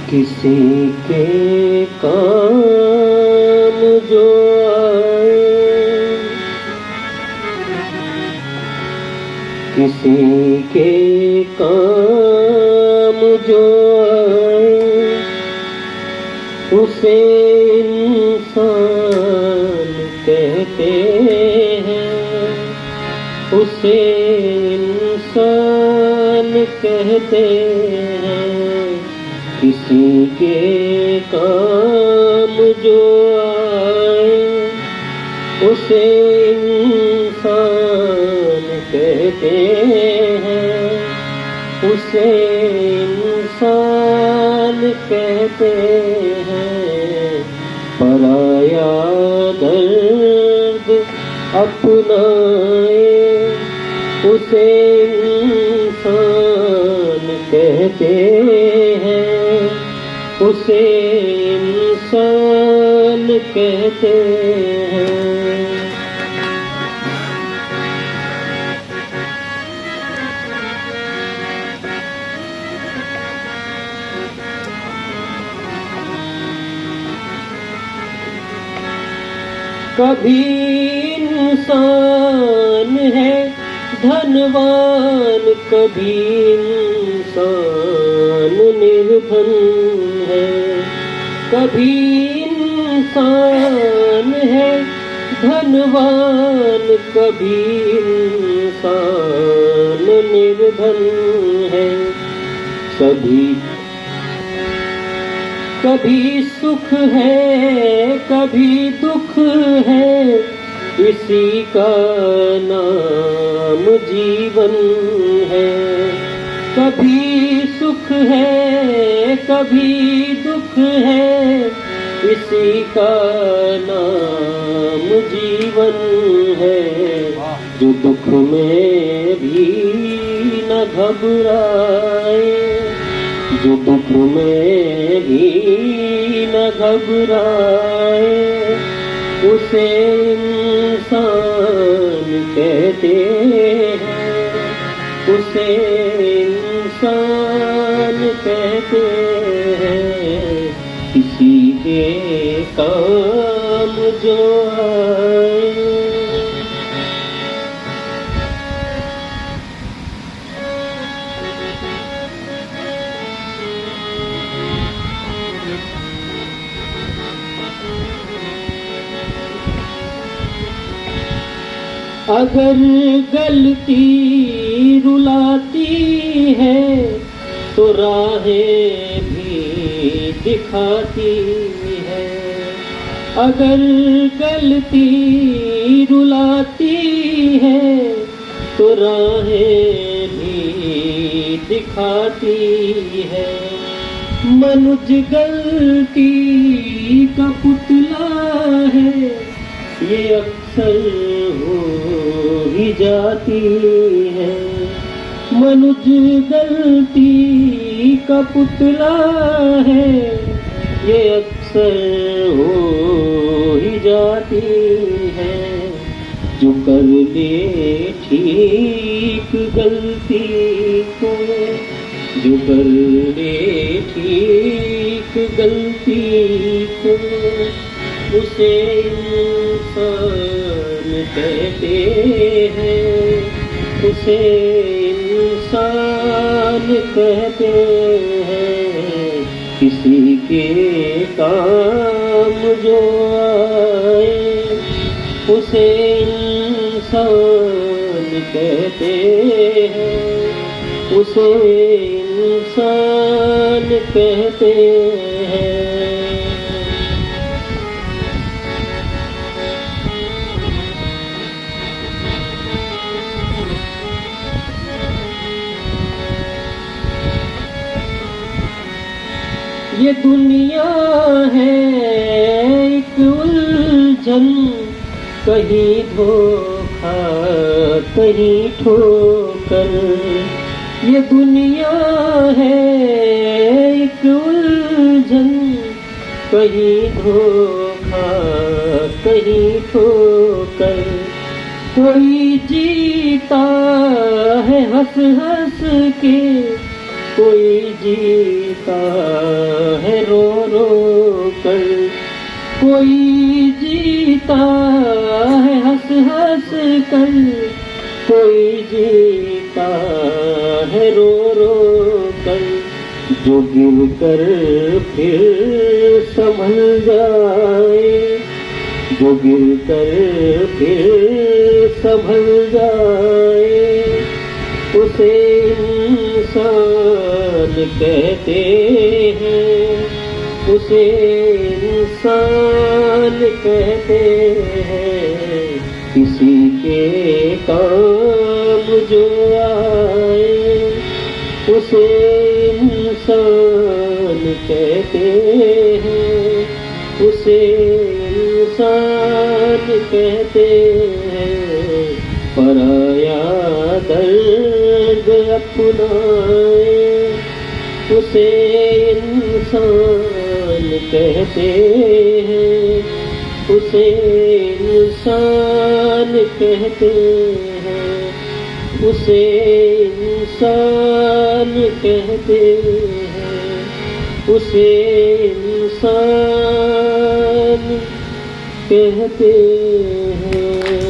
किसी के काम जो आए, किसी के काम जो आए, उसे इंसान कहते हैं, उसे इंसान कहते हैं। किसी के काम जो आए, उसे इंसान कहते हैं, उसे इंसान कहते हैं। पराया दर्द अपनाए, उसे इंसान कहते हैं, उसे इंसान कहते हैं। कभी इंसान है धनवान, कभी इंसान निर्धन है। कभी इंसान है धनवान, कभी इंसान निर्धन है। कभी सुख है, कभी दुख है, इसी का नाम जीवन है। कभी सुख है, कभी दुख है, इसी का नाम जीवन है। जो दुख में भी न घबराए, जो दुख में भी न घबराए, उसे इंसान कहते हैं, उसे इंसान कहते हैं। किसी के काम जो आए, अगर गलती रुलाती है तो राहें भी दिखाती है। अगर गलती रुलाती है तो राहें भी दिखाती है। मनुज गलती का पुतला है, ये अक्सर हो ही जाती है। मनुज गलती का पुतला है, ये अक्सर हो ही जाती है। जो कर ले ठीक गलती को, जो कर ले ठीक गलती को, उसे इंसान कहते हैं, उसे इंसान कहते हैं। किसी के काम जो आए, उसे इंसान कहते हैं, उसे इंसान कहते हैं। ये दुनिया है एक उलझन, कहीं धोखा कहीं ठोकर। ये दुनिया है एक उलझन, कहीं धोखा कहीं ठोकर। कोई जीता है हंस हंस के, कोई जीता है रो रो कर, कोई जीता है हंस हंस कर, कोई जीता है रो रो कर। जो गिर कर फिर संभल जाए, जो गिर कर फिर संभल जाए, उसे इंसान कहते हैं, उसे इंसान कहते हैं। किसी के काम जो आए, उसे इंसान कहते हैं, उसे इंसान कहते हैं। पराया दर्द अपनाए, उसे इंसान कहते हैं, उसे इंसान कहते हैं, उसे इंसान कहते हैं, उसे इंसान कहते हैं।